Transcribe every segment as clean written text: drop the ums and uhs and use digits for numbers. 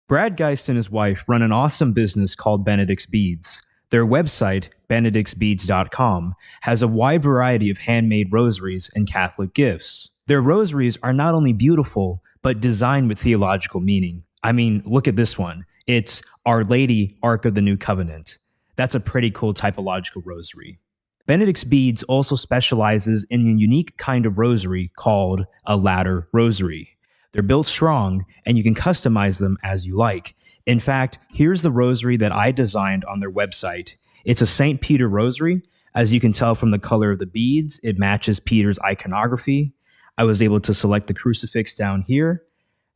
Brad Geist and his wife run an awesome business called Benedict's Beads. Their website, benedictsbeads.com, has a wide variety of handmade rosaries and Catholic gifts. Their rosaries are not only beautiful, but designed with theological meaning. I mean, look at this one. It's Our Lady, Ark of the New Covenant. That's a pretty cool typological rosary. Benedict's Beads also specializes in a unique kind of rosary called a ladder rosary. They're built strong, and you can customize them as you like. In fact, here's the rosary that I designed on their website. It's a St. Peter rosary. As you can tell from the color of the beads, it matches Peter's iconography. I was able to select the crucifix down here,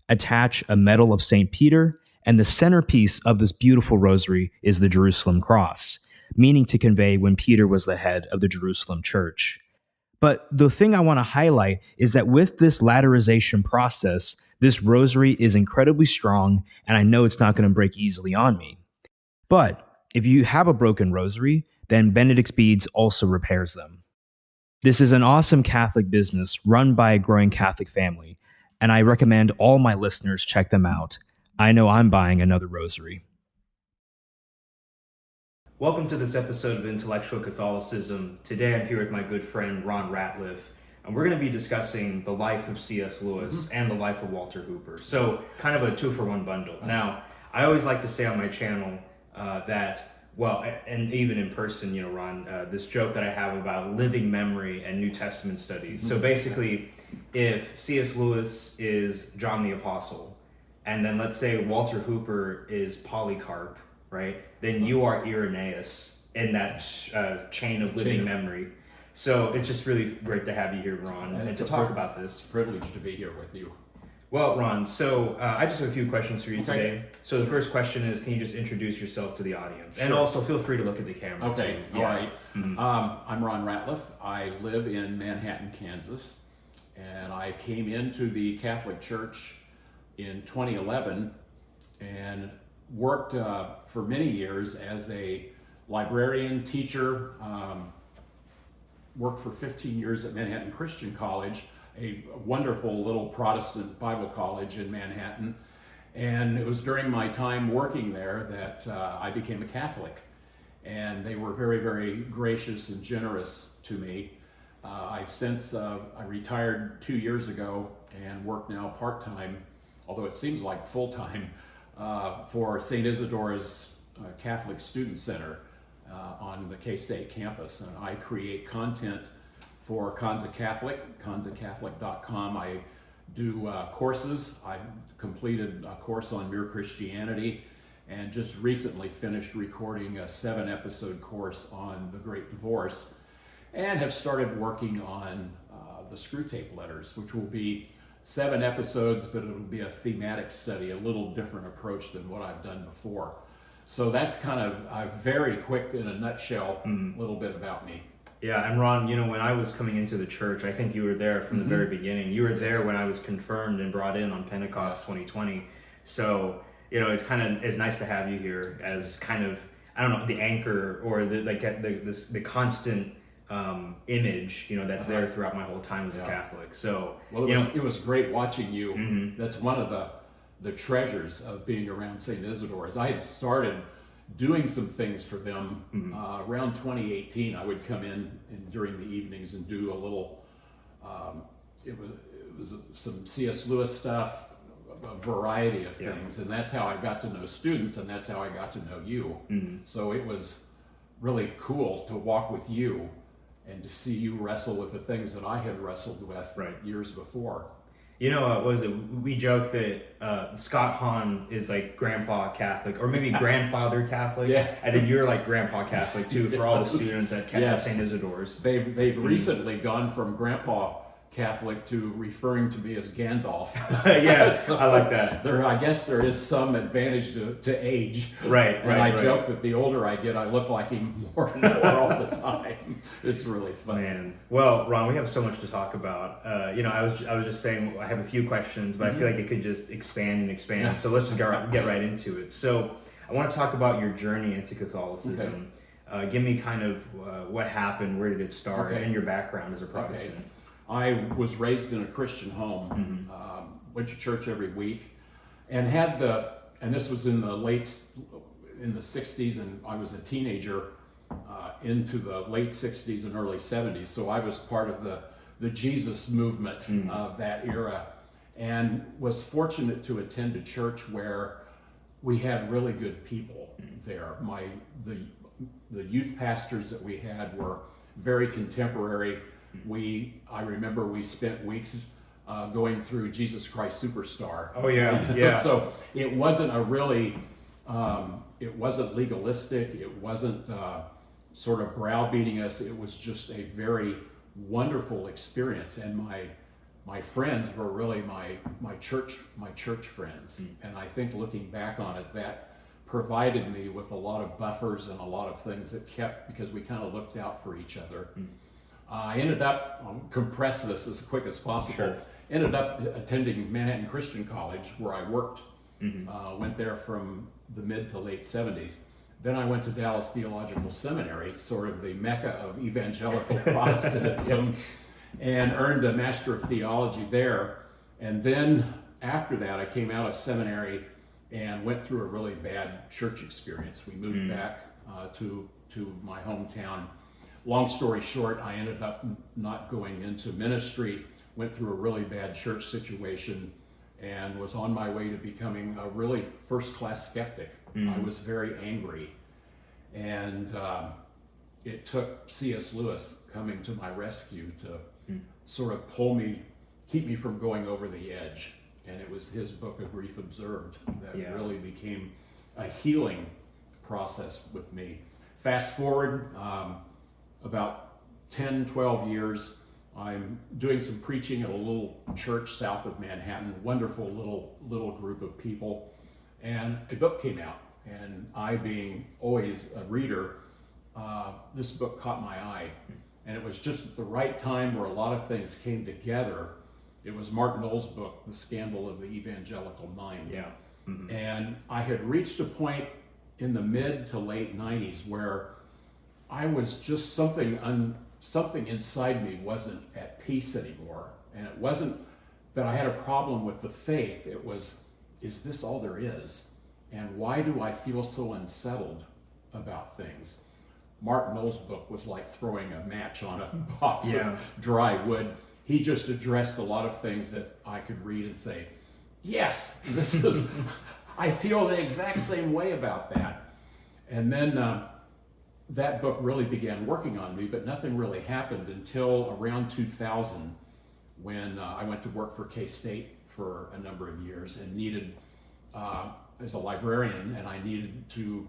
attach a medal of St. Peter, and the centerpiece of this beautiful rosary is the Jerusalem cross, meaning to convey when Peter was the head of the Jerusalem church. But the thing I want to highlight is that with this ladderization process, this rosary is incredibly strong, and I know it's not going to break easily on me. But if you have a broken rosary, then Benedict's Beads also repairs them. This is an awesome Catholic business run by a growing Catholic family, and I recommend all my listeners check them out. I know I'm buying another rosary. Welcome to this episode of Intellectual Catholicism. Today I'm here with my good friend Ron Ratliff, and we're going to be discussing the life of C.S. Lewis and the life of Walter Hooper. So kind of a 2-for-1 bundle. Now, I always like to say on my channel and even in person, Ron, this joke that I have about living memory and New Testament studies. So basically, if C.S. Lewis is John the Apostle, and then let's say Walter Hooper is Polycarp, right? Then you are Irenaeus in that chain of living memory. So it's just really great to have you here, Ron, and to talk about this. It's a privilege to be here with you. Well, Ron, so I just have a few questions for you today. So the first question is, can you just introduce yourself to the audience? And also feel free to look at the camera. Okay, too. all right. I'm Ron Ratliff. I live in Manhattan, Kansas, and I came into the Catholic Church in 2011 and worked for many years as a librarian, teacher, worked for 15 years at Manhattan Christian College, a wonderful little Protestant Bible college in Manhattan. And it was during my time working there that I became a Catholic. And they were very, very gracious and generous to me. I retired 2 years ago and work now part-time, although it seems like full-time, for St. Isidore's Catholic Student Center on the K-State campus. And I create content for Kanza Catholic, kanzacatholic.com. I do courses. I completed a course on Mere Christianity and just recently finished recording a 7-episode course on the Great Divorce, and have started working on the Screwtape Letters, which will be 7 episodes, but it'll be a thematic study, a little different approach than what I've done before. So that's kind of a very quick, in a nutshell, little bit about me. Yeah, and Ron, when I was coming into the church, I think you were there from the very beginning. You were there when I was confirmed and brought in on Pentecost 2020. So, it's nice to have you here as kind of, I don't know, the anchor or the constant image, that's there throughout my whole time as a Catholic. So, it was great watching you. That's one of the treasures of being around St. Isidore's. I had started doing some things for them around 2018. I would come in during the evenings and do a little, it was some C.S. Lewis stuff, a variety of things, and that's how I got to know students, and that's how I got to know you. So it was really cool to walk with you and to see you wrestle with the things that I had wrestled with years before. What was it? We joke that Scott Hahn is like grandpa Catholic, or maybe grandfather Catholic, and then you're like grandpa Catholic too for all the students at St. Isidore's. They've recently gone from grandpa Catholic to referring to me as Gandalf. Yes, so I like that. I guess there is some advantage to age. Right. I joke that the older I get, I look like him more and more all the time. It's really fun. Man. Well, Ron, we have so much to talk about. I was just saying I have a few questions, but I feel like it could just expand and expand. Yeah. So let's just get right into it. So I want to talk about your journey into Catholicism. Okay. Give me kind of what happened, where did it start, and your background as a Protestant. Okay. I was raised in a Christian home, went to church every week, and had the and this was in the 60s, and I was a teenager into the late 60s and early 70s. So I was part of the Jesus movement of that era, and was fortunate to attend a church where we had really good people there. The youth pastors that we had were very contemporary. I remember we spent weeks going through Jesus Christ Superstar. Oh yeah, yeah. So it wasn't it wasn't legalistic. It wasn't sort of browbeating us. It was just a very wonderful experience, and my friends were really my church friends. And I think looking back on it, that provided me with a lot of buffers and a lot of things that kept, because we kind of looked out for each other. I ended up, I'll compress this as quick as possible, Sure. Ended up attending Manhattan Christian College, where I worked. Went there from the mid to late 70s. Then I went to Dallas Theological Seminary, sort of the mecca of evangelical Protestantism, and earned a Master of Theology there. And then after that, I came out of seminary and went through a really bad church experience. We moved back to my hometown. Long story short, I ended up not going into ministry, went through a really bad church situation, and was on my way to becoming a really first-class skeptic. I was very angry, and it took C.S. Lewis coming to my rescue to sort of keep me from going over the edge. And it was his book, A Grief Observed, that really became a healing process with me. Fast forward about 10, 12 years, I'm doing some preaching at a little church south of Manhattan, wonderful little group of people, and a book came out. And I, being always a reader, this book caught my eye. And it was just at the right time where a lot of things came together. It was Mark Noll's book, The Scandal of the Evangelical Mind. Yeah. And I had reached a point in the mid to late 90s where I was just something inside me wasn't at peace anymore. And it wasn't that I had a problem with the faith. It was, is this all there is? And why do I feel so unsettled about things? Mark Noll's book was like throwing a match on a box of dry wood. He just addressed a lot of things that I could read and say, yes, this is, I feel the exact same way about that. And then that book really began working on me, but nothing really happened until around 2000, when I went to work for K-State for a number of years and needed, as a librarian, and I needed to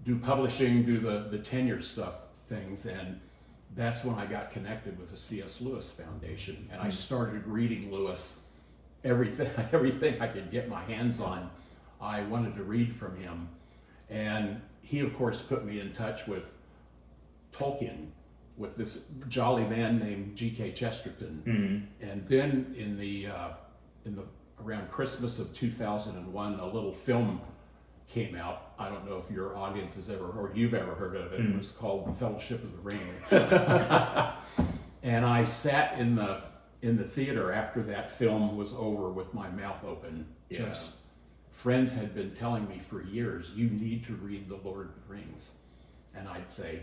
do publishing, do the tenure things, and that's when I got connected with the C.S. Lewis Foundation, and I started reading Lewis, everything I could get my hands on. I wanted to read from him, and he of course put me in touch with Tolkien, with this jolly man named G.K. Chesterton. And then in the around Christmas of 2001, a little film came out. I don't know if your audience has ever, or you've ever heard of it. It was called The Fellowship of the Ring. And I sat in the theater after that film was over with my mouth open. Just friends had been telling me for years, you need to read The Lord of the Rings. And I'd say,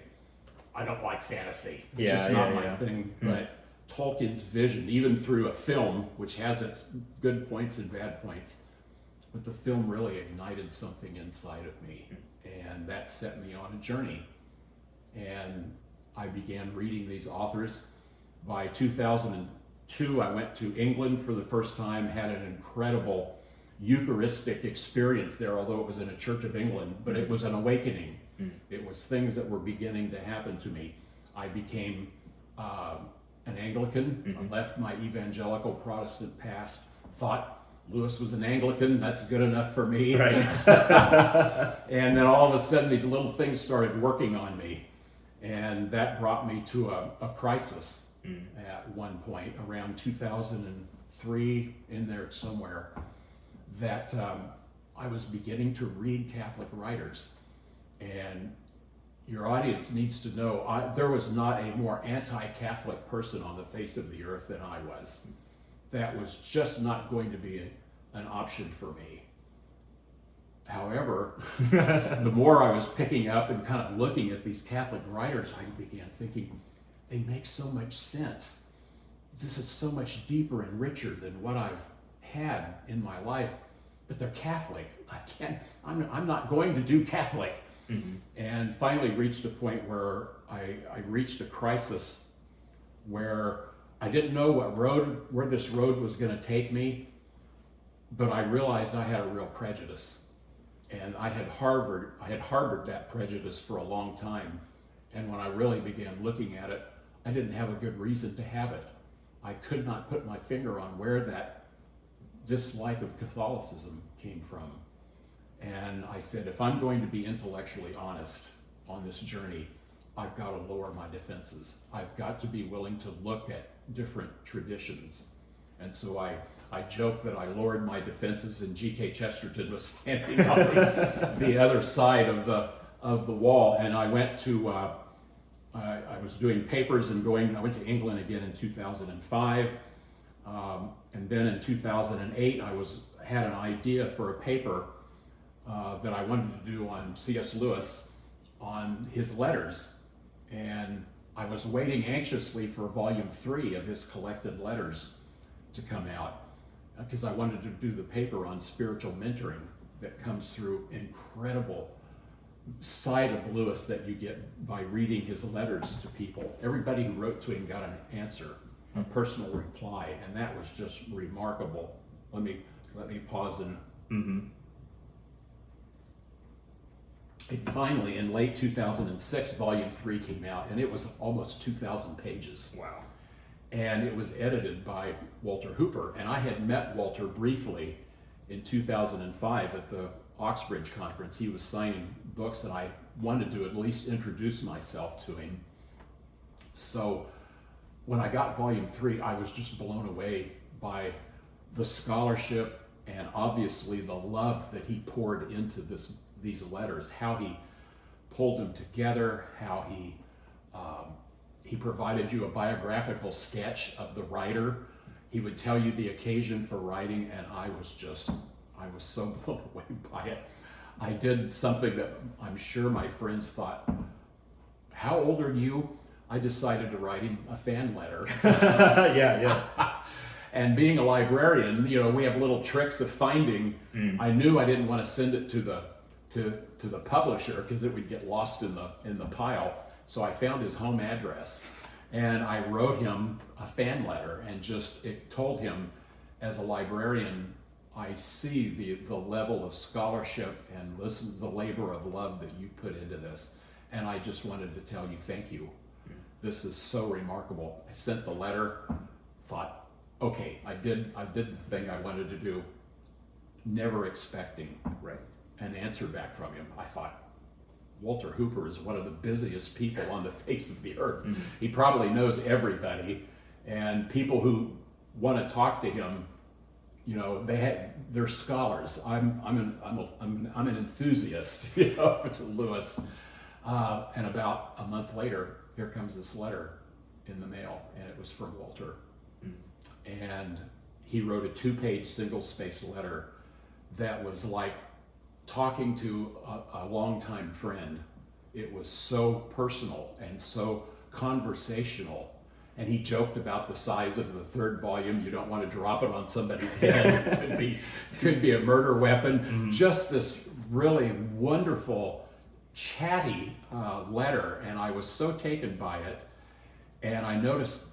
I don't like fantasy. It's just not my thing. But Tolkien's vision, even through a film, which has its good points and bad points, but the film really ignited something inside of me, and that set me on a journey. And I began reading these authors. By 2002, I went to England for the first time, had an incredible Eucharistic experience there, although it was in a Church of England, but it was an awakening. It was things that were beginning to happen to me. I became an Anglican. I left my evangelical Protestant past, thought Lewis was an Anglican, that's good enough for me. Right. And then all of a sudden these little things started working on me, and that brought me to a crisis at one point around 2003, in there somewhere, that I was beginning to read Catholic writers. And your audience needs to know, there was not a more anti-Catholic person on the face of the earth than I was. That was just not going to be an option for me. However, the more I was picking up and kind of looking at these Catholic writers, I began thinking, they make so much sense. This is so much deeper and richer than what I've had in my life, but they're Catholic. I'm not going to do Catholic. Mm-hmm. And finally reached a point where I reached a crisis where I didn't know where this road was going to take me, but I realized I had a real prejudice. And I had harbored that prejudice for a long time. And when I really began looking at it, I didn't have a good reason to have it. I could not put my finger on where that dislike of Catholicism came from. And I said, if I'm going to be intellectually honest on this journey, I've got to lower my defenses. I've got to be willing to look at different traditions. And so I joke that I lowered my defenses and G.K. Chesterton was standing on the other side of the wall. And I went to, I was doing papers and I went to England again in 2005. And then in 2008, I had an idea for a paper that I wanted to do on C.S. Lewis, on his letters. And I was waiting anxiously for volume 3 of his collected letters to come out, because I wanted to do the paper on spiritual mentoring that comes through incredible side of Lewis that you get by reading his letters to people. Everybody who wrote to him got an answer, a personal reply, and that was just remarkable. Let me pause and Mm-hmm. And finally, in late 2006, volume 3 came out, and it was almost 2,000 pages. Wow. And it was edited by Walter Hooper. And I had met Walter briefly in 2005 at the Oxbridge conference. He was signing books, and I wanted to at least introduce myself to him. So when I got volume 3, I was just blown away by the scholarship and obviously the love that he poured into these letters, how he pulled them together, how he provided you a biographical sketch of the writer. He would tell you the occasion for writing, and I was so blown away by it. I did something that I'm sure my friends thought, how old are you? I decided to write him a fan letter. Yeah. And being a librarian, we have little tricks of finding. I knew I didn't want to send it to the publisher because it would get lost in the pile. So I found his home address and I wrote him a fan letter and it told him, as a librarian, I see the level of scholarship and listen to the labor of love that you put into this. And I just wanted to tell you, thank you. This is so remarkable. I sent the letter, thought, okay, I did the thing I wanted to do, never expecting an answer back from him. I thought, Walter Hooper is one of the busiest people on the face of the earth. Mm-hmm. He probably knows everybody, and people who want to talk to him, they're scholars. I'm an enthusiast, to Lewis. And about a month later, here comes this letter in the mail, and it was from Walter. Mm-hmm. And he wrote a 2-page single-space letter that was like talking to a longtime friend. It was so personal and so conversational. And he joked about the size of the 3rd volume. You don't want to drop it on somebody's head. It could be a murder weapon. Mm-hmm. Just this really wonderful, chatty letter. And I was so taken by it. And I noticed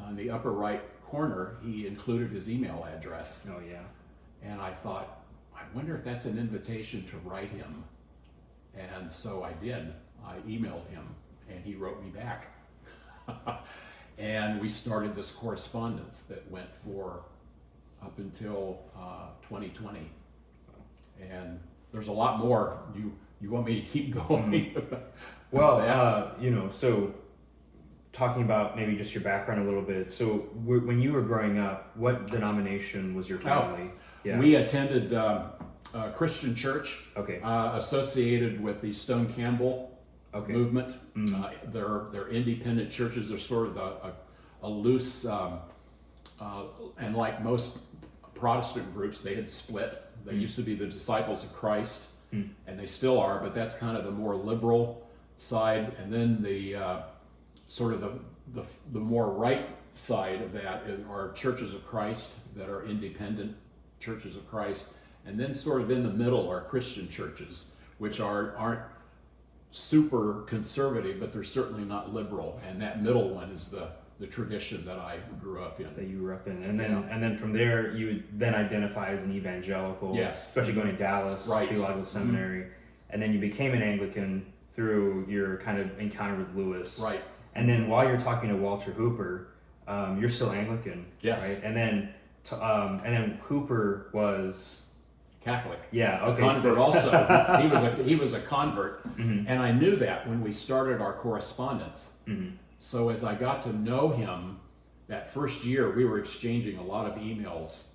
on the upper right corner, he included his email address. Oh, yeah. And I thought, I wonder if that's an invitation to write him. And so I did. I emailed him, and he wrote me back. And we started this correspondence that went for up until 2020. And there's a lot more. You want me to keep going? Well, so talking about maybe just your background a little bit. So when you were growing up, what denomination was your family? Yeah. We attended a Christian church, okay, associated with the Stone Campbell movement. Mm-hmm. They're independent churches. They're sort of a loose, and like most Protestant groups, they had split. They used to be the Disciples of Christ, and they still are, but that's kind of the more liberal side. And then the sort of the more right side of that are Churches of Christ that are independent Churches of Christ. And then sort of in the middle are Christian churches, which aren't super conservative, but they're certainly not liberal. And that middle one is the tradition that I grew up in. That you grew up in. And then from there, you would then identify as an evangelical. Yes. Especially going to Dallas, right. Theological Seminary. And then you became an Anglican through your kind of encounter with Lewis. Right. And then while you're talking to Walter Hooper, you're still Anglican. Yes. Right? And then Hooper was Catholic. Yeah, okay. A convert also. He was a convert, mm-hmm. and I knew that when we started our correspondence. Mm-hmm. So as I got to know him, that first year we were exchanging a lot of emails,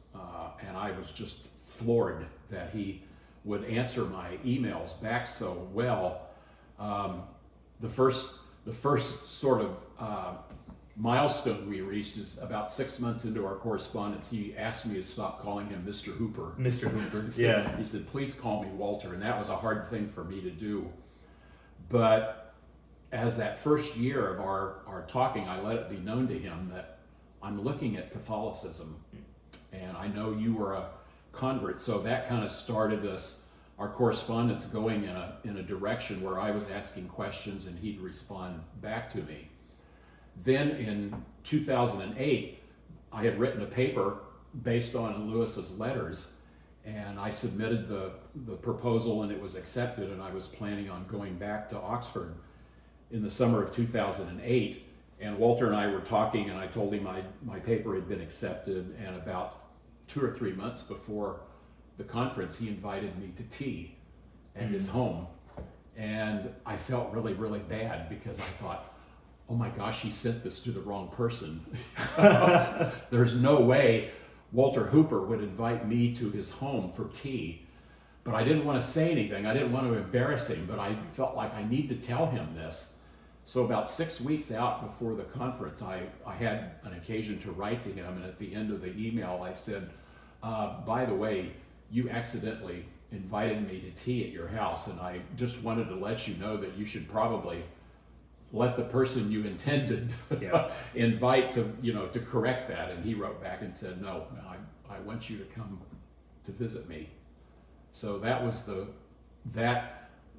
and I was just floored that he would answer my emails back so well. The first sort of milestone we reached is about 6 months into our correspondence. He asked me to stop calling him Mr. Hooper. Mr. Hooper, yeah. He said, please call me Walter, and that was a hard thing for me to do. But as that first year of our talking, I let it be known to him that I'm looking at Catholicism, and I know you were a convert, so that kind of started our correspondence going in a direction where I was asking questions and he'd respond back to me. Then in 2008, I had written a paper based on Lewis's letters, and I submitted the proposal, and it was accepted, and I was planning on going back to Oxford in the summer of 2008. And Walter and I were talking, and I told him my paper had been accepted, and about 2 or 3 months before the conference, he invited me to tea at his home. And I felt really, really bad because I thought, oh my gosh, he sent this to the wrong person. There's no way Walter Hooper would invite me to his home for tea. But I didn't want to say anything. I didn't want to embarrass him, but I felt like I need to tell him this. So about 6 weeks out before the conference, I had an occasion to write to him, and at the end of the email I said, by the way, you accidentally invited me to tea at your house, and I just wanted to let you know that you should probably let the person you intended invite to correct that. And he wrote back and said, no, I want you to come to visit me. So that was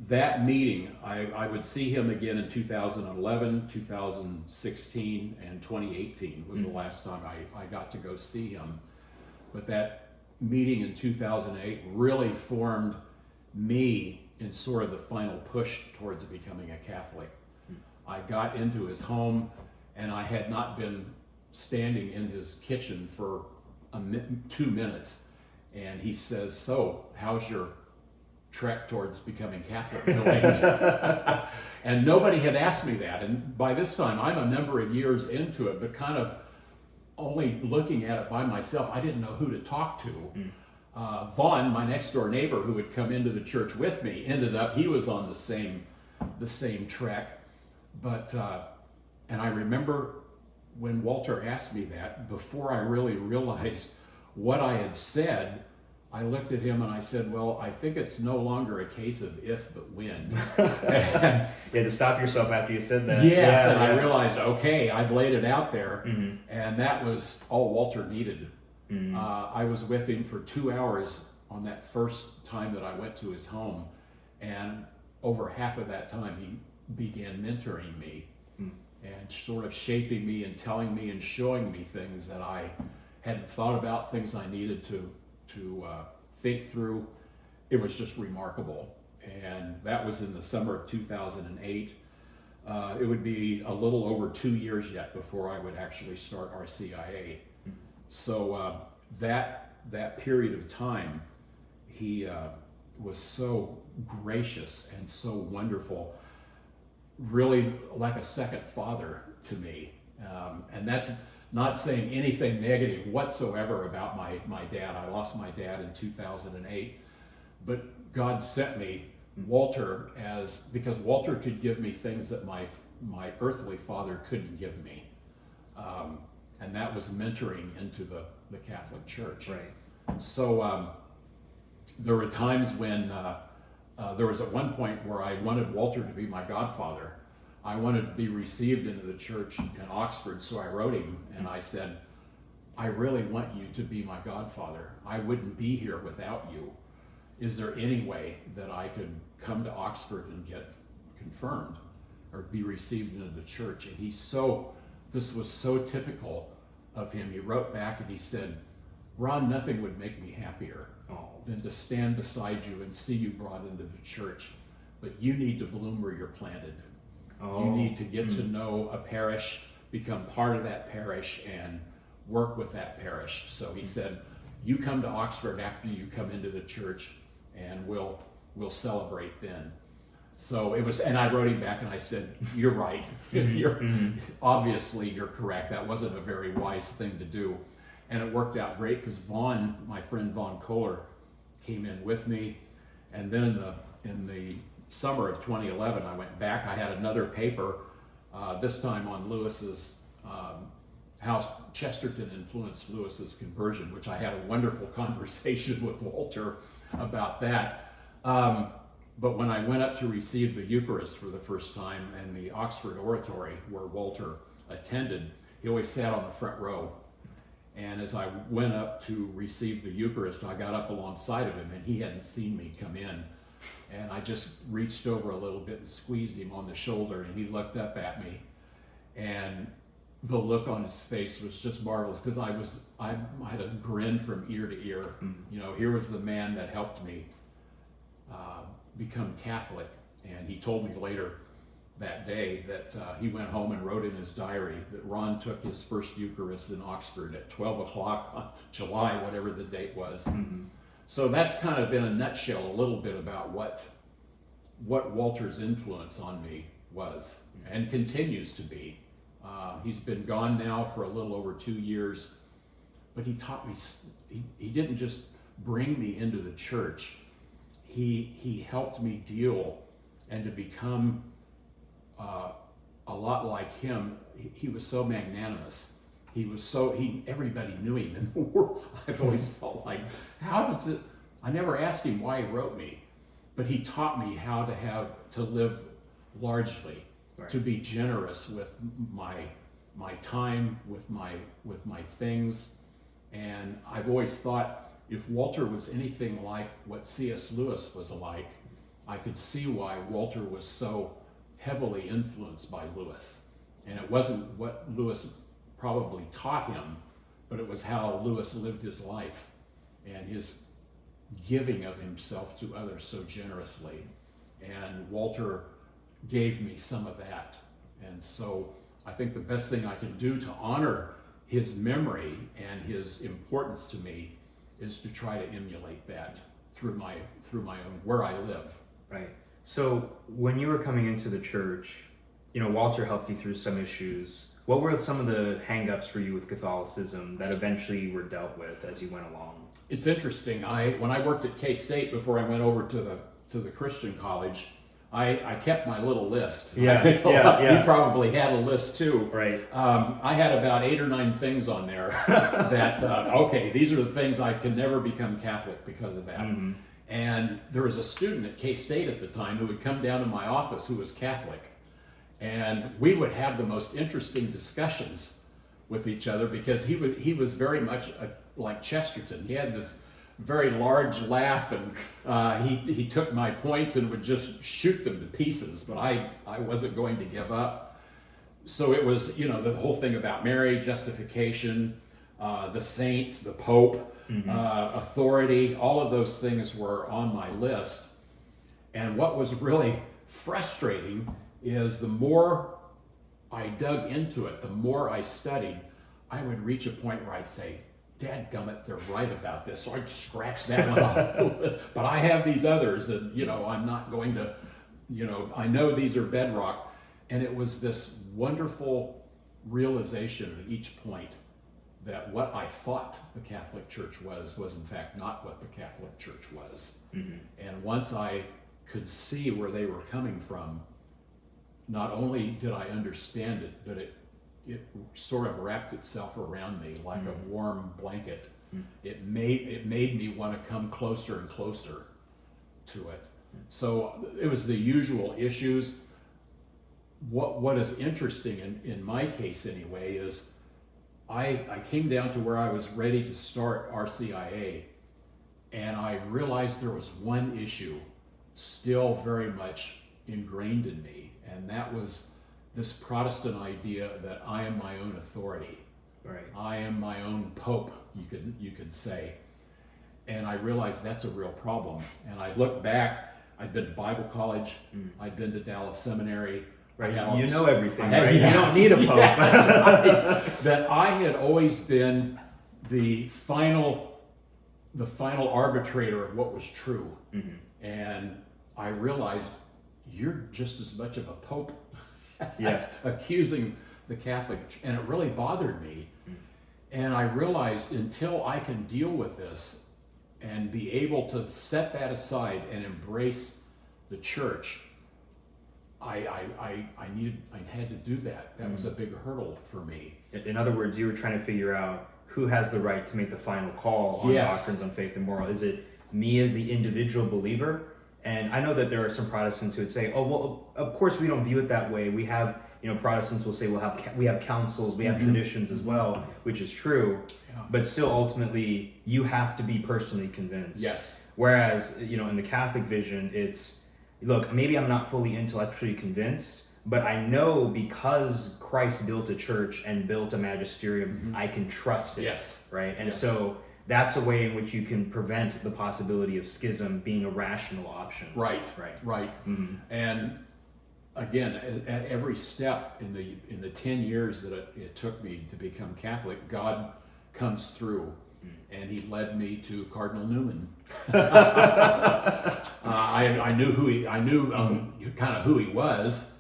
that meeting. I would see him again in 2011, 2016, and 2018 was the last time I got to go see him. But that meeting in 2008 really formed me in sort of the final push towards becoming a Catholic. I got into his home, and I had not been standing in his kitchen for 2 minutes, and he says, so how's your trek towards becoming Catholic going? And nobody had asked me that, and by this time I'm a number of years into it, but kind of only looking at it by myself. I didn't know who to talk to. Vaughn, my next door neighbor who had come into the church with me, he was on the same trek. But and I remember when Walter asked me that, before I really realized what I had said, I looked at him and I said, well, I think it's no longer a case of if, but when. You had to stop yourself after you said that. Yes, I realized, okay, I've laid it out there, and that was all Walter needed. I was with him for 2 hours on that first time that I went to his home, and over half of that time he began mentoring me and sort of shaping me and telling me and showing me things that I hadn't thought about, things I needed to think through. It was just remarkable. And that was in the summer of 2008. It would be a little over 2 years yet before I would actually start RCIA. So that period of time, he was so gracious and so wonderful, really like a second father to me. And that's not saying anything negative whatsoever about my dad. I lost my dad in 2008, but God sent me Walter because Walter could give me things that my earthly father couldn't give me. And that was mentoring into the Catholic Church. Right. So there were times when there was at one point where I wanted Walter to be my godfather. I wanted to be received into the church in Oxford, so I wrote him and I said, I really want you to be my godfather. I wouldn't be here without you. Is there any way that I could come to Oxford and get confirmed or be received into the church? And this was so typical of him. He wrote back and he said, Ron, nothing would make me happier than to stand beside you and see you brought into the church. But you need to bloom where you're planted. You need to get to know a parish, become part of that parish, and work with that parish. So he said, you come to Oxford after you come into the church, and we'll celebrate then. So it was, and I wrote him back and I said, you're right. Obviously you're correct. That wasn't a very wise thing to do. And it worked out great because Vaughn, my friend Vaughn Kohler, came in with me. And then in the summer of 2011, I went back. I had another paper, this time on Lewis's, how Chesterton influenced Lewis's conversion, which I had a wonderful conversation with Walter about that. But when I went up to receive the Eucharist for the first time in the Oxford Oratory where Walter attended, he always sat on the front row. And as I went up to receive the Eucharist, I got up alongside of him and he hadn't seen me come in. And I just reached over a little bit and squeezed him on the shoulder, and he looked up at me. And the look on his face was just marvelous because I had a grin from ear to ear. You know, here was the man that helped me become Catholic. And he told me later that day that he went home and wrote in his diary that Ron took his first Eucharist in Oxford at 12 o'clock on July, whatever the date was. So that's kind of in a nutshell a little bit about what Walter's influence on me was and continues to be. He's been gone now for a little over 2 years, but he taught me, he didn't just bring me into the church, he helped me deal and to become a lot like him. He was so magnanimous. Everybody knew him in the world. I've always felt like, how does it, I never asked him why he wrote me, but he taught me how to live largely, right, to be generous with my time, with my things. And I've always thought if Walter was anything like what C.S. Lewis was like, I could see why Walter was so heavily influenced by Lewis. And it wasn't what Lewis probably taught him, but it was how Lewis lived his life and his giving of himself to others so generously. And Walter gave me some of that. And so I think the best thing I can do to honor his memory and his importance to me is to try to emulate that through my own, where I live. Right. So when you were coming into the church, Walter helped you through some issues. What were some of the hang-ups for you with Catholicism that eventually were dealt with as you went along? It's interesting. When I worked at K-State before I went over to the Christian college, I kept my little list. Yeah, You probably had a list too. Right. I had about 8 or 9 things on there that, okay, these are the things I could never become Catholic because of that. Mm-hmm. And there was a student at K-State at the time who would come down to my office who was Catholic. And we would have the most interesting discussions with each other because he was very much like Chesterton. He had this very large laugh, and he took my points and would just shoot them to pieces, but I wasn't going to give up. So it was, the whole thing about Mary, justification, the saints, the Pope, mm-hmm. Authority, all of those things were on my list. And what was really frustrating is the more I dug into it, the more I studied, I would reach a point where I'd say, dadgummit, they're right about this. So I'd scratch that one off. But I have these others, and I'm not going to, I know these are bedrock. And it was this wonderful realization at each point that what I thought the Catholic Church was in fact not what the Catholic Church was. Mm-hmm. And once I could see where they were coming from, not only did I understand it, but it sort of wrapped itself around me like a warm blanket. It made me want to come closer and closer to it. So it was the usual issues. What is interesting in my case anyway is I came down to where I was ready to start RCIA, and I realized there was one issue still very much ingrained in me, and that was this Protestant idea that I am my own authority. Right. I am my own pope, you could say. And I realized that's a real problem. And I look back, I'd been to Bible college, I'd been to Dallas Seminary. Right, you know everything, right? You don't need a pope. Right. That I had always been the final arbitrator of what was true. And I realized you're just as much of a pope as accusing the Catholic, and it really bothered me. And I realized until I can deal with this and be able to set that aside and embrace the church, I had to do that. That was a big hurdle for me. In other words, you were trying to figure out who has the right to make the final call on doctrines on faith and moral. Is it me as the individual believer? And I know that there are some Protestants who would say, "Oh, well, of course we don't view it that way. We have, Protestants will say we have councils, we have traditions as well," which is true. Yeah. But still, ultimately, you have to be personally convinced. Yes. Whereas, in the Catholic vision, it's, look, maybe I'm not fully intellectually convinced, but I know because Christ built a church and built a magisterium, I can trust it. Yes. Right? And so that's a way in which you can prevent the possibility of schism being a rational option. Right. And again, at every step in the 10 years that it took me to become Catholic, God comes through, and He led me to Cardinal Newman. I knew kind of who he was,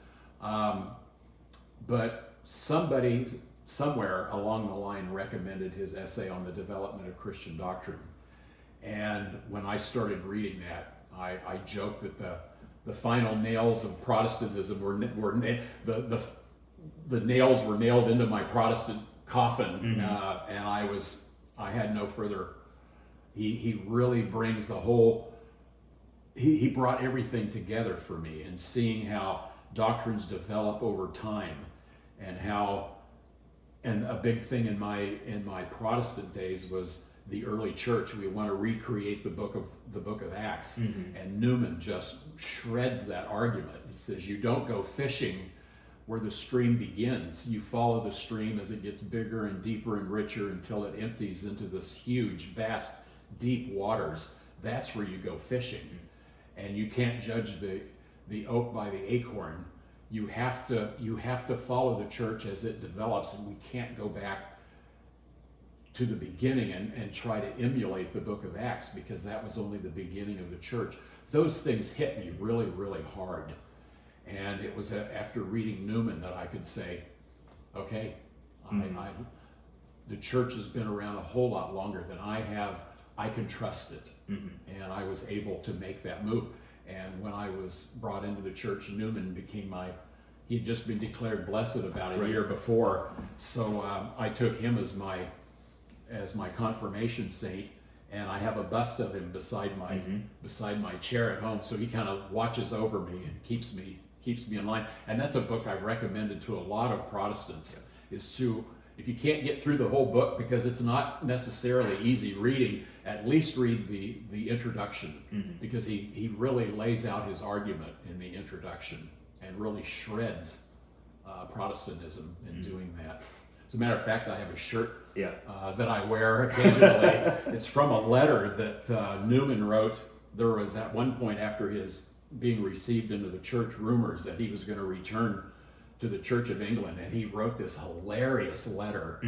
but somebody somewhere along the line recommended his essay on the development of Christian doctrine. And when I started reading that, I joked that the final nails of Protestantism were the nails were nailed into my Protestant coffin, and I had no further. He really brings the whole. He brought everything together for me, and seeing how doctrines develop over time, and how. And a big thing in my Protestant days was the early church. We want to recreate the book of Acts, and Newman just shreds that argument. He says you don't go fishing where the stream begins. You follow the stream as it gets bigger and deeper and richer until it empties into this huge, vast, deep waters. That's where you go fishing, and you can't judge the oak by the acorn. You have to follow the church as it develops, and we can't go back to the beginning and try to emulate the book of Acts, because that was only the beginning of the church. Those things hit me really, really hard. And it was after reading Newman that I could say, okay, the church has been around a whole lot longer than I have. I can trust it. And I was able to make that move. And when I was brought into the church, Newman became he had just been declared blessed about a year before. So I took him as my confirmation saint, and I have a bust of him beside my chair at home. So he kind of watches over me and keeps me in line. And that's a book I've recommended to a lot of Protestants, is to, if you can't get through the whole book, because it's not necessarily easy reading, at least read the introduction, because he really lays out his argument in the introduction and really shreds Protestantism in doing that. As a matter of fact, I have a shirt that I wear occasionally. It's from a letter that Newman wrote. There was at one point, after his being received into the church, rumors that he was going to return to the Church of England, and he wrote this hilarious letter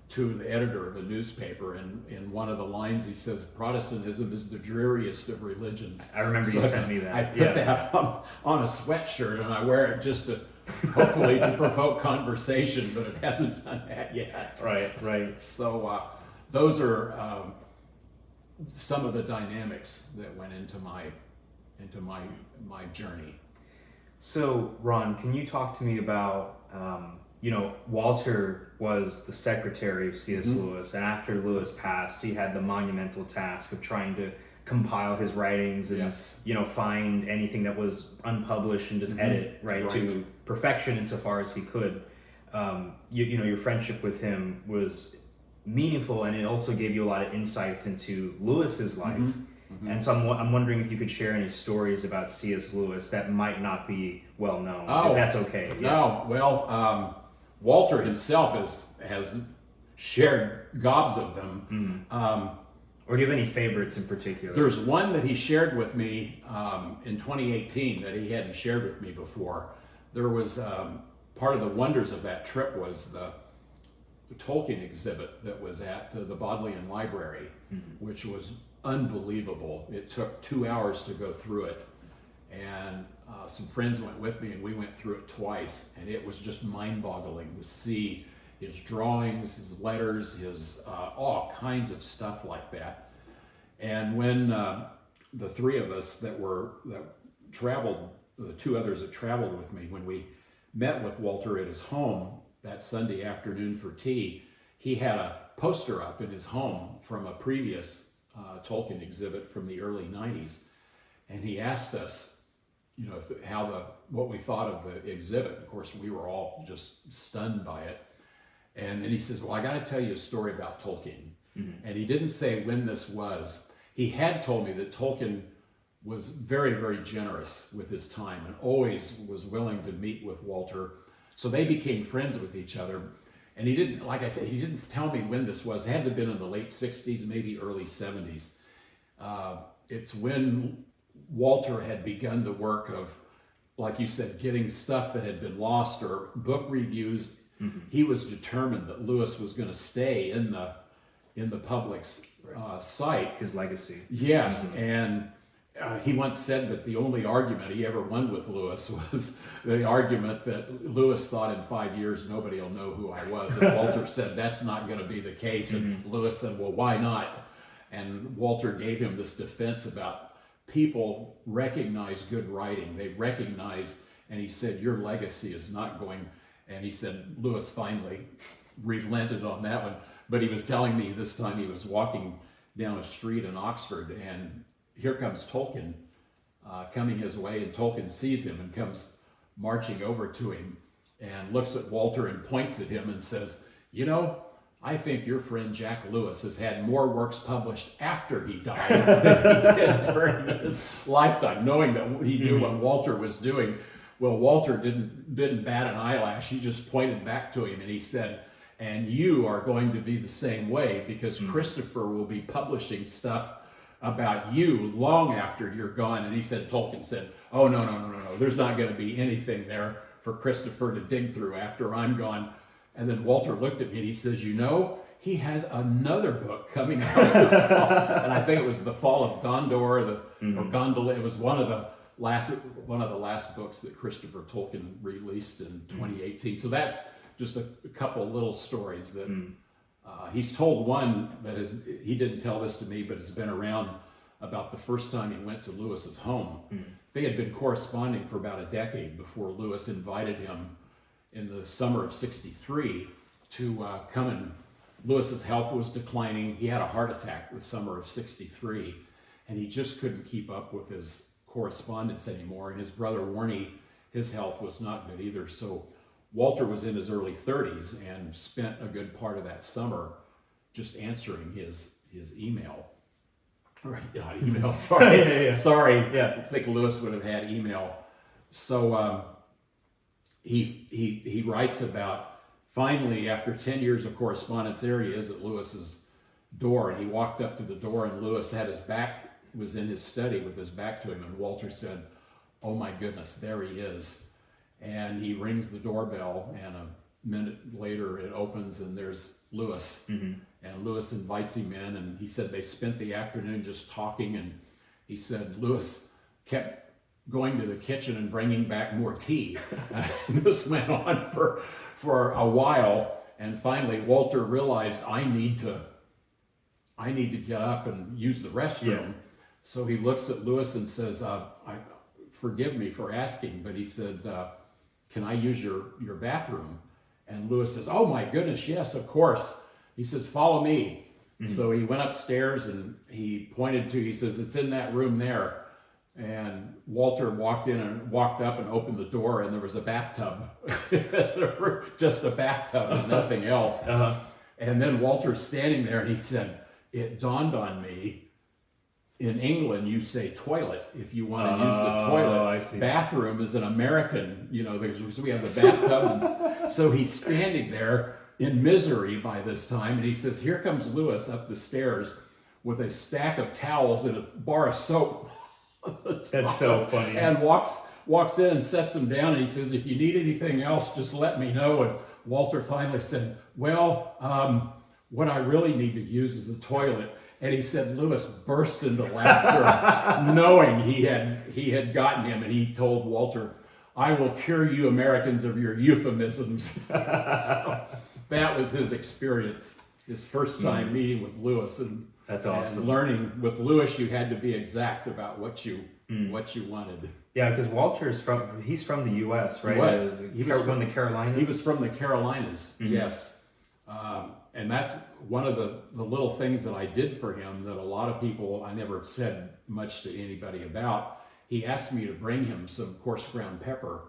to the editor of a newspaper, and in one of the lines he says, "Protestantism is the dreariest of religions." I remember you sent me that. I put that on a sweatshirt, and I wear it just to hopefully to provoke conversation, but it hasn't done that yet. Right. So those are some of the dynamics that went into my journey. So, Ron, can you talk to me about, Walter was the secretary of C.S. Lewis, and after Lewis passed, he had the monumental task of trying to compile his writings and Yes. find anything that was unpublished and just edit right to perfection insofar as he could. Your friendship with him was meaningful, and it also gave you a lot of insights into Lewis's life. And so I'm wondering if you could share any stories about C.S. Lewis that might not be well known. If that's okay. No, well, Walter himself has shared gobs of them. Or do you have any favorites in particular? There's one that he shared with me in 2018 that he hadn't shared with me before. There was part of the wonders of that trip was the Tolkien exhibit that was at the Bodleian Library, which was unbelievable. It took 2 hours to go through it, and some friends went with me, and we went through it twice, and it was just mind-boggling to see his drawings, his letters, his all kinds of stuff like that. And when the three of us that traveled, the two others that traveled with me, when we met with Walter at his home that Sunday afternoon for tea, he had a poster up in his home from a previous Tolkien exhibit from the early 90s. And he asked us, what we thought of the exhibit. Of course, we were all just stunned by it. And then he says, well, I got to tell you a story about Tolkien. And he didn't say when this was. He had told me that Tolkien was very, very generous with his time and always was willing to meet with Walter. So they became friends with each other. And he didn't, like I said, he didn't tell me when this was. It had to have been in the late 60s, maybe early 70s. It's when Walter had begun the work of, like you said, getting stuff that had been lost or book reviews. He was determined that Lewis was going to stay in the public's sight. His legacy. Yes, and he once said that the only argument he ever won with Lewis was the argument that Lewis thought in 5 years nobody will know who I was, and Walter said that's not going to be the case, and Lewis said, well, why not? And Walter gave him this defense about people recognize good writing, they recognize, and he said your legacy is not going. And he said Lewis finally relented on that one. But he was telling me this time he was walking down a street in Oxford, and here comes Tolkien coming his way, and Tolkien sees him and comes marching over to him and looks at Walter and points at him and says, I think your friend Jack Lewis has had more works published after he died than he did during his lifetime, knowing that he knew what Walter was doing. Well, Walter didn't bat an eyelash. He just pointed back to him and he said, and you are going to be the same way, because Christopher will be publishing stuff about you long after you're gone. And Tolkien said, oh, no. There's not going to be anything there for Christopher to dig through after I'm gone. And then Walter looked at me and he says, he has another book coming out this fall. And I think it was The Fall of Gondor, or Gondola. It was one of the last books that Christopher Tolkien released in 2018. So that's just a couple little stories that he's told. One that he didn't tell this to me, but it's been around, about the first time he went to Lewis's home. They had been corresponding for about a decade before Lewis invited him in the summer of '63 to come and Lewis's health was declining. He had a heart attack the summer of '63, and he just couldn't keep up with his correspondence anymore. And his brother Warnie, his health was not good either. So Walter was in his early 30s and spent a good part of that summer just answering his email. Or not email, sorry. Sorry. I think Lewis would have had email. So he writes about, finally, after 10 years of correspondence, there he is at Lewis's door, and he walked up to the door, and Lewis was in his study with his back to him, and Walter said, oh my goodness, there he is. And he rings the doorbell, and a minute later it opens, and there's Lewis. And Lewis invites him in, and he said they spent the afternoon just talking, and he said Lewis kept going to the kitchen and bringing back more tea. And this went on for a while, and finally Walter realized, I need to get up and use the restroom. So he looks at Lewis and says, forgive me for asking, but he said, can I use your bathroom? And Lewis says, oh my goodness, yes, of course. He says, follow me. So he went upstairs and he pointed to, he says, it's in that room there. And Walter walked up and opened the door, and there was a bathtub. Just a bathtub and nothing else. And then Walter's standing there, and he said, it dawned on me, in England you say toilet if you want to use the toilet. I see. Bathroom is an American, we have the bathtub. So he's standing there in misery by this time, and he says, here comes Lewis up the stairs with a stack of towels and a bar of soap. That's so funny. And walks in and sets them down, and he says, if you need anything else, just let me know. And Walter finally said, well, what I really need to use is the toilet. And he said Lewis burst into laughter, knowing he had gotten him, and he told Walter, I will cure you Americans of your euphemisms. So that was his experience, his first time meeting with Lewis. And that's awesome. And learning with Lewis, you had to be exact about what you wanted. Yeah, because Walter's he's from the U.S., right? He was from the Carolinas. He was from the Carolinas, yes. And that's one of the little things that I did for him that a lot of people, I never said much to anybody about. He asked me to bring him some coarse ground pepper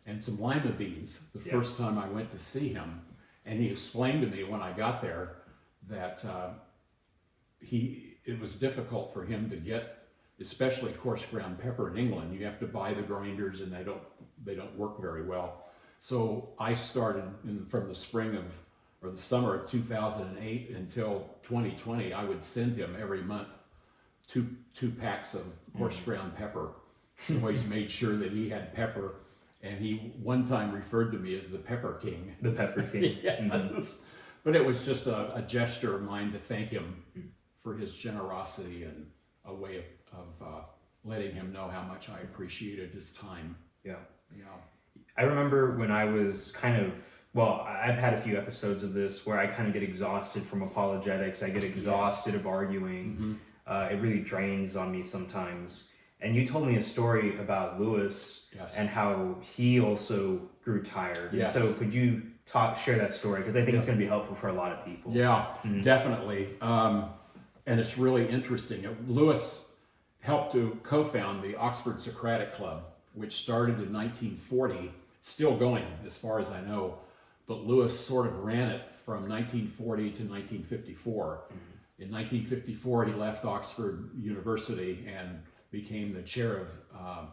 and some lima beans the first time I went to see him. And he explained to me when I got there that it was difficult for him to get, especially coarse ground pepper in England. You have to buy the grinders, and they don't work very well. So I started from the summer of 2008 until 2020. I would send him every month two packs of coarse ground pepper. So always made sure that he had pepper, and he one time referred to me as the Pepper King. The Pepper King. Yes. But it was just a gesture of mine to thank him for his generosity and a way of letting him know how much I appreciated his time. Yeah. Yeah. I remember when I was I've had a few episodes of this where I kind of get exhausted from apologetics. I get exhausted of arguing. It really drains on me sometimes. And you told me a story about Lewis and how he also grew tired. Yes. So could you share that story? Because I think it's going to be helpful for a lot of people. Yeah, definitely. And it's really interesting. Lewis helped to co-found the Oxford Socratic Club, which started in 1940, still going as far as I know. But Lewis sort of ran it from 1940 to 1954. In 1954, he left Oxford University and became the chair of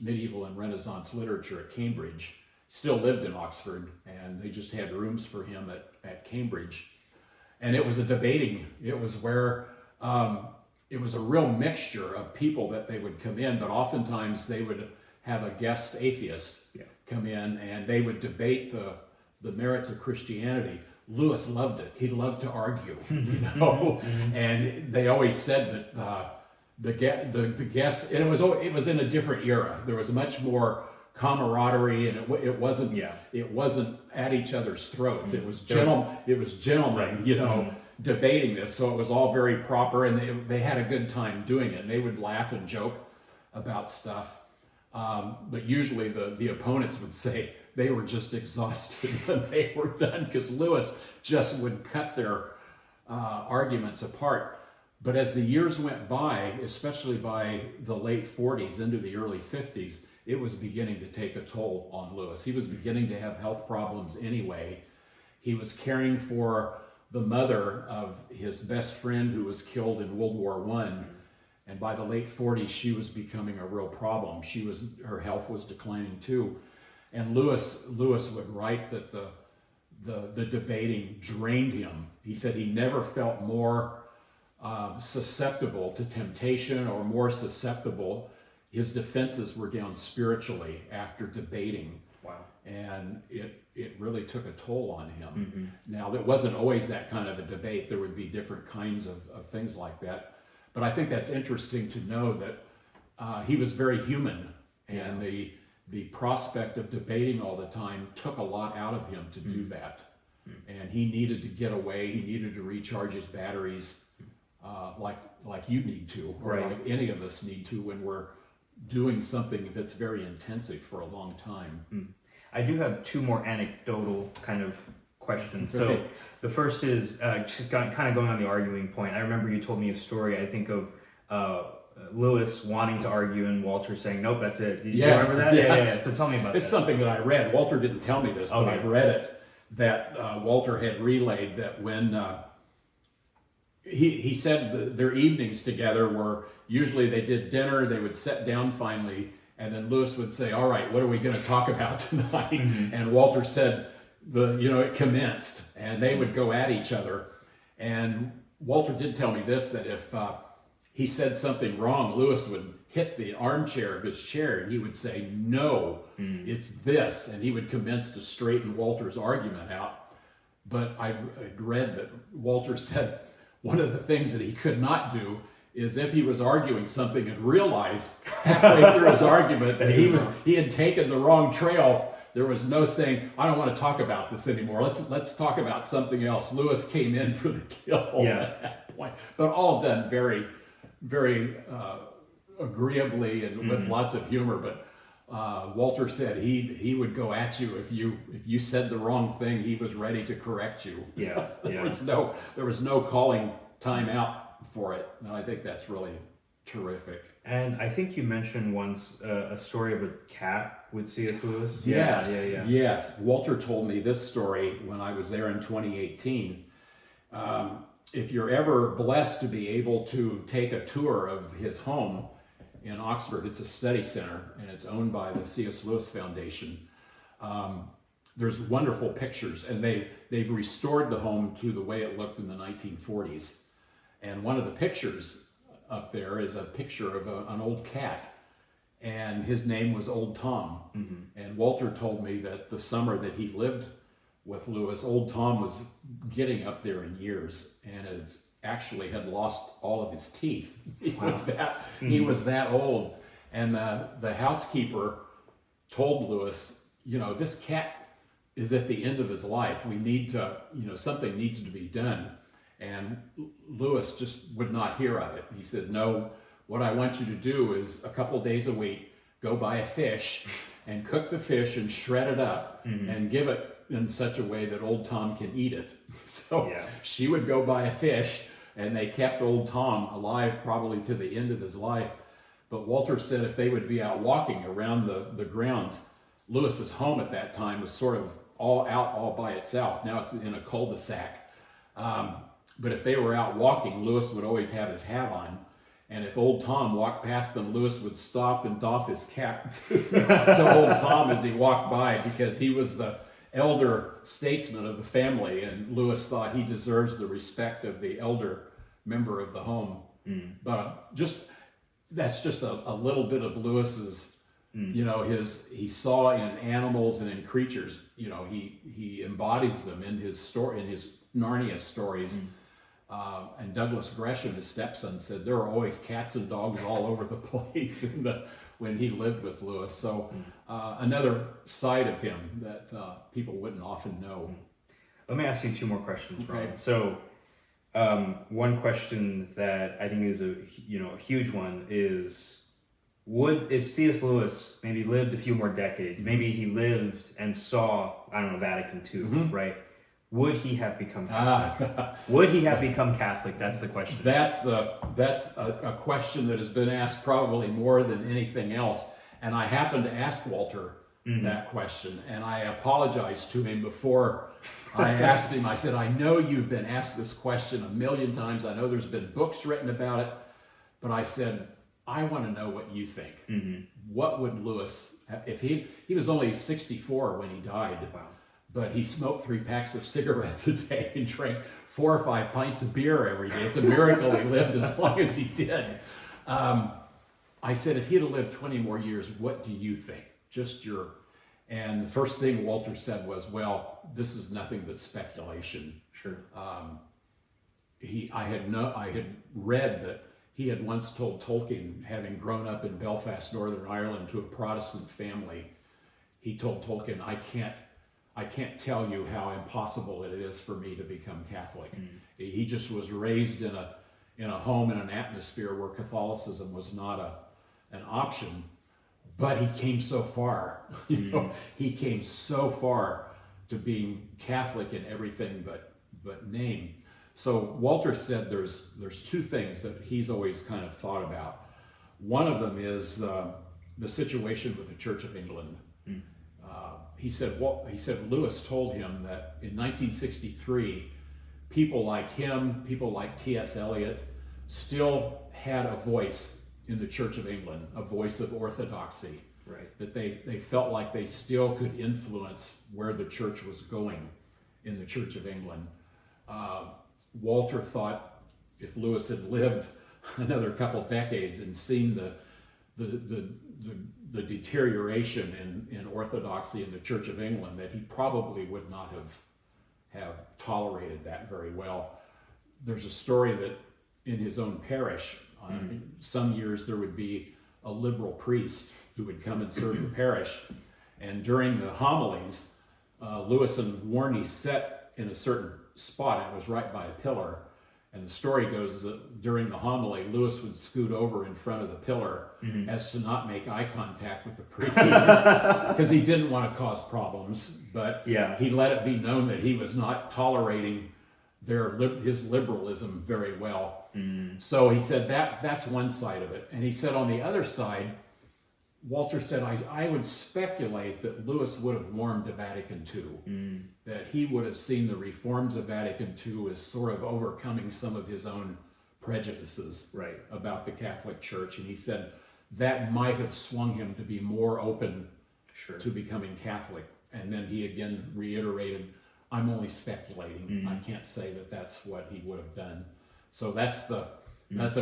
medieval and Renaissance literature at Cambridge. Still lived in Oxford, and they just had rooms for him at Cambridge. And it was it was where it was a real mixture of people that they would come in, but oftentimes they would have a guest atheist come in, and they would debate the merits of Christianity. Lewis loved it. He loved to argue, and they always said that the guests, and it was in a different era. There was much more camaraderie, and it wasn't at each other's throats. It was gentlemen, debating this. So it was all very proper, and they had a good time doing it. And they would laugh and joke about stuff, but usually the opponents would say they were just exhausted when they were done, because Lewis just would cut their arguments apart. But as the years went by, especially by the late 40s into the early 50s, it was beginning to take a toll on Lewis. He was beginning to have health problems anyway. He was caring for the mother of his best friend who was killed in World War I. And by the late 40s, she was becoming a real problem. Her health was declining too. And Lewis would write that the debating drained him. He said he never felt more susceptible to temptation or more susceptible. His defenses were down spiritually after debating. Wow. And it really took a toll on him. Now, there wasn't always that kind of a debate. There would be different kinds of things like that. But I think that's interesting to know that he was very human, and the prospect of debating all the time took a lot out of him to do that. And he needed to get away. He needed to recharge his batteries, like you need to, or like any of us need to when we're doing something that's very intensive for a long time. I do have two more anecdotal kind of questions. So the first is just kind of going on the arguing point. I remember you told me a story, I think, of Lewis wanting to argue and Walter saying, nope, that's it. Do you remember that? Yes. Yeah. So tell me about It's that. something that I read. Walter didn't tell me this, but Okay. I read it, that Walter had relayed that when he said their evenings together were, usually they did dinner, they would sit down finally, and then Lewis would say, all right, what are we going to talk about tonight? Mm-hmm. And Walter said, it commenced, and they would go at each other. And Walter did tell me this, that if he said something wrong, Lewis would hit the armchair of his chair and he would say, no, it's this. And he would commence to straighten Walter's argument out. But I read that Walter said one of the things that he could not do is if he was arguing something and realized halfway through his argument that he had taken the wrong trail, there was no saying, I don't want to talk about this anymore. Let's talk about something else. Lewis came in for the kill at that point. But all done very, very agreeably and with lots of humor. But Walter said he would go at you if you said the wrong thing. He was ready to correct you. There was no calling time out for it. And I think that's really terrific. And I think you mentioned once a story of a cat with C.S. Lewis. Yes. Walter told me this story when I was there in 2018. If you're ever blessed to be able to take a tour of his home in Oxford, it's a study center and it's owned by the C.S. Lewis Foundation. There's wonderful pictures, and they've restored the home to the way it looked in the 1940s. And one of the pictures up there is a picture of an old cat, and his name was Old Tom. And Walter told me that the summer that he lived with Lewis, Old Tom was getting up there in years, and actually had lost all of his teeth. He was that old. And the housekeeper told Lewis, this cat is at the end of his life. We need to, something needs to be done. And Lewis just would not hear of it. He said, no, what I want you to do is a couple days a week, go buy a fish and cook the fish and shred it up and give it in such a way that Old Tom can eat it. So she would go buy a fish, and they kept Old Tom alive probably to the end of his life. But Walter said if they would be out walking around the grounds, Lewis's home at that time was sort of all by itself. Now it's in a cul-de-sac. But if they were out walking, Lewis would always have his hat on. And if Old Tom walked past them, Lewis would stop and doff his cap to Old Tom as he walked by, because he was the elder statesman of the family, and Lewis thought he deserves the respect of the elder member of the home. But that's just a little bit of Lewis's, he saw in animals and in creatures, he embodies them in his story, in his Narnia stories. And Douglas Gresham, his stepson, said there were always cats and dogs all over the place when he lived with Lewis. So another side of him that people wouldn't often know. Let me ask you two more questions, Okay. Ron. So one question that I think is a huge one is, if C.S. Lewis maybe lived a few more decades, maybe he lived and saw, Vatican II, right? Would he have become Catholic? Would he have become Catholic? That's the question. That's a question that has been asked probably more than anything else. And I happened to ask Walter that question, and I apologized to him before I asked him. I said, I know you've been asked this question a million times. I know there's been books written about it, but I said, I want to know what you think. What would Lewis, if he was only 64 when he died. Wow. But he smoked 3 packs of cigarettes a day and drank 4 or 5 pints of beer every day. It's a miracle he lived as long as he did. I said, if he'd have lived 20 more years, what do you think? And the first thing Walter said was, well, this is nothing but speculation. Sure. I had read that he had once told Tolkien, having grown up in Belfast, Northern Ireland, to a Protestant family, he told Tolkien, I can't tell you how impossible it is for me to become Catholic. He just was raised in a home, in an atmosphere where Catholicism was not an option, but he came so far. He came so far to being Catholic in everything but name. So Walter said there's two things that he's always kind of thought about. One of them is the situation with the Church of England. He said Lewis told him that in 1963, people like him, people like T.S. Eliot, still had a voice in the Church of England, a voice of orthodoxy. Right. That they felt like they still could influence where the church was going in the Church of England. Walter thought if Lewis had lived another couple decades and seen the deterioration in orthodoxy in the Church of England, that he probably would not have tolerated that very well. There's a story that in his own parish, some years there would be a liberal priest who would come and serve the parish, and during the homilies, Lewis and Warney sat in a certain spot, and it was right by a pillar. And the story goes that during the homily, Lewis would scoot over in front of the pillar as to not make eye contact with the priest because he didn't want to cause problems. But he let it be known that he was not tolerating his liberalism very well. So he said that's one side of it. And he said on the other side, Walter said, I would speculate that Lewis would have warmed to Vatican II, that he would have seen the reforms of Vatican II as sort of overcoming some of his own prejudices about the Catholic Church. And he said that might have swung him to be more open to becoming Catholic. And then he again reiterated, I'm only speculating. I can't say that that's what he would have done. So that's a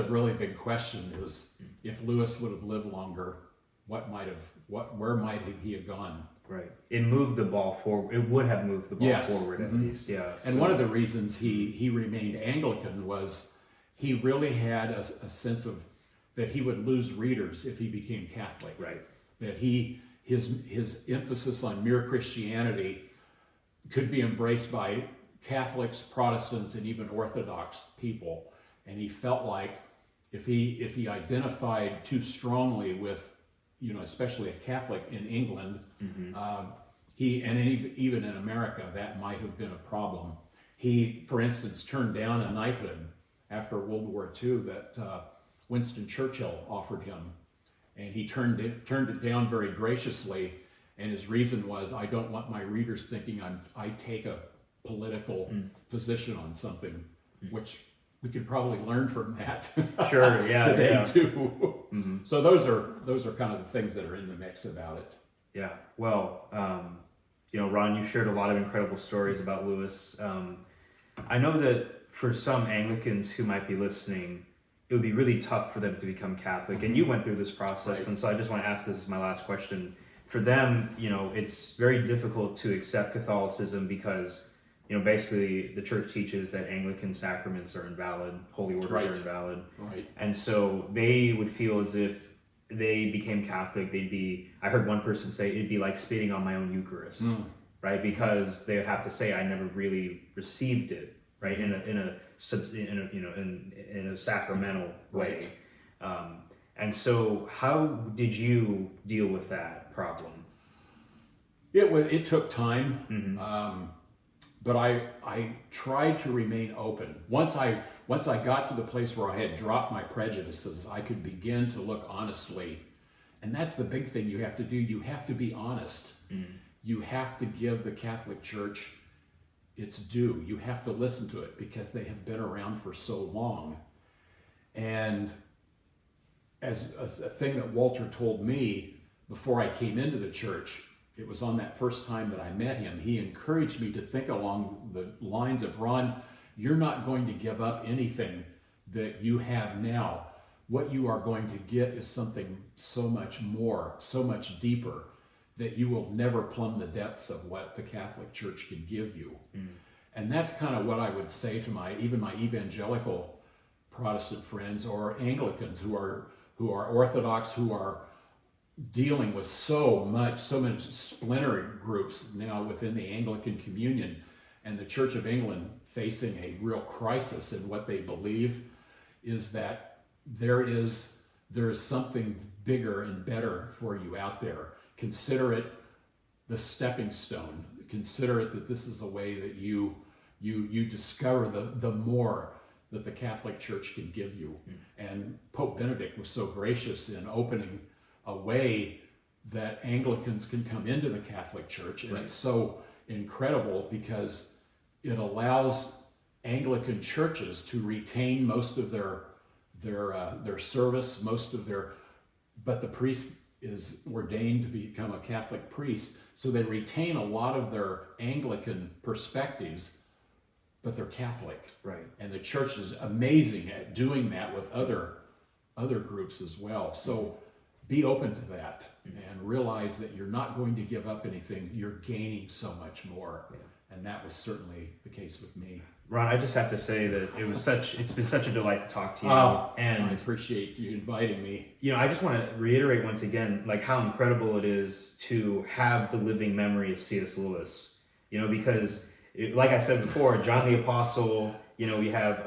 really big question, is if Lewis would have lived longer, where might he have gone? Right. It moved the ball forward. It would have moved the ball forward at least. Yeah. And one of the reasons he remained Anglican was he really had a sense of that he would lose readers if he became Catholic. Right. That his emphasis on mere Christianity could be embraced by Catholics, Protestants, and even Orthodox people. And he felt like if he identified too strongly with, especially a Catholic in England, even in America, that might have been a problem. He, for instance, turned down a knighthood after World War II that Winston Churchill offered him, and he turned it down very graciously. And his reason was, I don't want my readers thinking I take a political position on something, which we could probably learn from that today too. So those are kind of the things that are in the mix about it. Yeah. Well, Ron, you've shared a lot of incredible stories about Lewis. I know that for some Anglicans who might be listening, it would be really tough for them to become Catholic, and you went through this process, and so I just want to ask, this as my last question. For them, it's very difficult to accept Catholicism because, basically the church teaches that Anglican sacraments are invalid, holy orders are invalid. Right. And so they would feel as if they became Catholic, I heard one person say, it'd be like spitting on my own Eucharist, right? Because they have to say, I never really received it, right? In a sacramental way. And so how did you deal with that problem? It took time. But I tried to remain open. Once I got to the place where I had dropped my prejudices, I could begin to look honestly. And that's the big thing you have to do. You have to be honest. You have to give the Catholic Church its due. You have to listen to it because they have been around for so long. And as a thing that Walter told me before I came into the church, it was on that first time that I met him, he encouraged me to think along the lines of, Ron, you're not going to give up anything that you have now. What you are going to get is something so much more, so much deeper, that you will never plumb the depths of what the Catholic Church can give you. And that's kind of what I would say to my evangelical Protestant friends, or Anglicans who are Orthodox, who are dealing with so many splinter groups now within the Anglican Communion, and the Church of England facing a real crisis in what they believe, is that there is something bigger and better for you out there. Consider it the stepping stone. consider it that this is a way that you discover the more that the Catholic Church can give you. And Pope Benedict was so gracious in opening a way that Anglicans can come into the Catholic Church, and it's so incredible because it allows Anglican churches to retain most of their service, but the priest is ordained to become a Catholic priest, so they retain a lot of their Anglican perspectives, but they're Catholic. Right. And the church is amazing at doing that with other groups as well. So be open to that and realize that you're not going to give up anything. You're gaining so much more. Yeah. And that was certainly the case with me. Ron, I just have to say that it's been such a delight to talk to you. And I appreciate you inviting me. I just want to reiterate once again, like how incredible it is to have the living memory of C.S. Lewis, because like I said before, John the Apostle, we have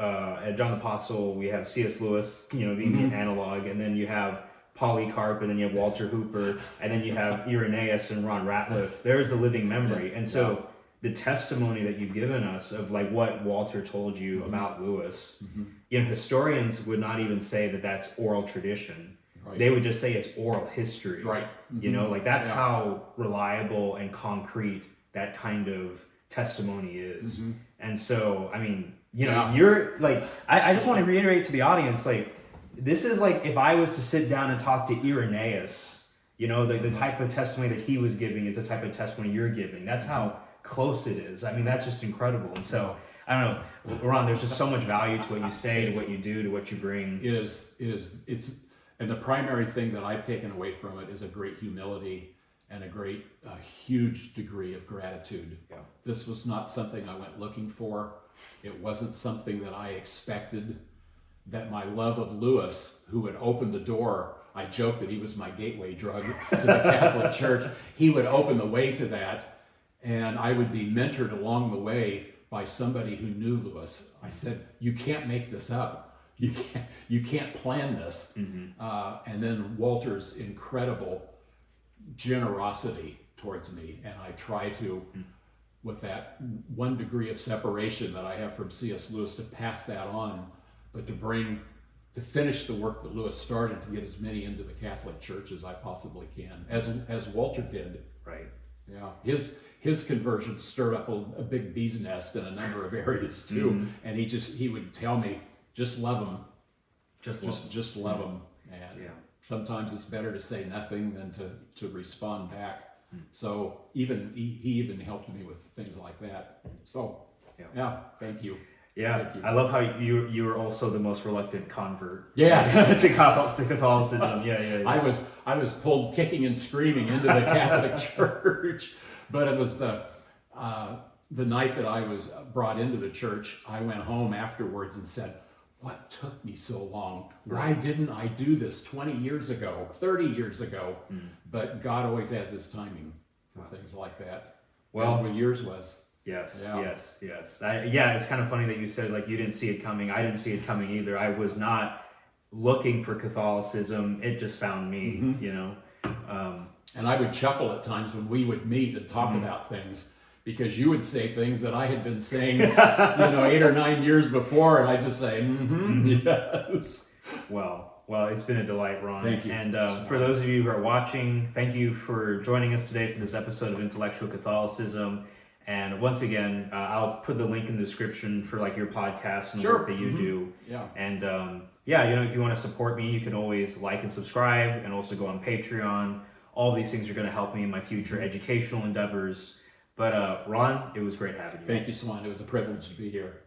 John the Apostle, we have C.S. Lewis, being the analog, and then you have Polycarp, and then you have Walter Hooper, and then you have Irenaeus and Ron Ratliff. There's the living memory. And so the testimony that you've given us of like what Walter told you about Lewis, historians would not even say that that's oral tradition. Right. They would just say it's oral history. Right. Like that's how reliable and concrete that kind of testimony is. And so, I mean, you're like, I just want to reiterate to the audience, like, this is like if I was to sit down and talk to Irenaeus, the type of testimony that he was giving is the type of testimony you're giving. That's how close it is. I mean, that's just incredible. And so, I don't know, Ron, there's just so much value to what you say, to what you do, to what you bring. It's, and the primary thing that I've taken away from it is a great humility and a huge degree of gratitude. Yeah. This was not something I went looking for. It wasn't something that I expected. That my love of Lewis, who would open the door, I joke that he was my gateway drug to the Catholic Church. He would open the way to that, and I would be mentored along the way by somebody who knew Lewis. I said, you can't make this up. You can't plan this. And then Walter's incredible generosity towards me, and I try to, with that 1 degree of separation that I have from C.S. Lewis, to pass that on, but to finish the work that Lewis started, to get as many into the Catholic Church as I possibly can, as Walter did. Right. Yeah. His conversion stirred up a big bee's nest in a number of areas too, and he would tell me, just love him, just love him, and sometimes it's better to say nothing than to respond back. So he even helped me with things like that. So thank you. Yeah, I love how you were also the most reluctant convert. Yes, to Catholicism. Yeah. I was pulled kicking and screaming into the Catholic Church, but it was the night that I was brought into the church. I went home afterwards and said, "What took me so long? Why didn't I do this 20 years ago, 30 years ago?" But God always has His timing for things like that. Well, that's what yours was. Yes. It's kind of funny that you said like you didn't see it coming. I didn't see it coming either. I was not looking for Catholicism. It just found me, And I would chuckle at times when we would meet and talk about things, because you would say things that I had been saying, 8 or 9 years before, and I just say, yes. Well, it's been a delight, Ron. Thank you. And for those of you who are watching, thank you for joining us today for this episode of Intellectual Catholicism. And once again, I'll put the link in the description for like your podcast and the work that you do. Yeah. And if you want to support me, you can always like and subscribe, and also go on Patreon. All these things are going to help me in my future educational endeavors. But Ron, it was great having you. Thank you, Suan. It was a privilege to be here.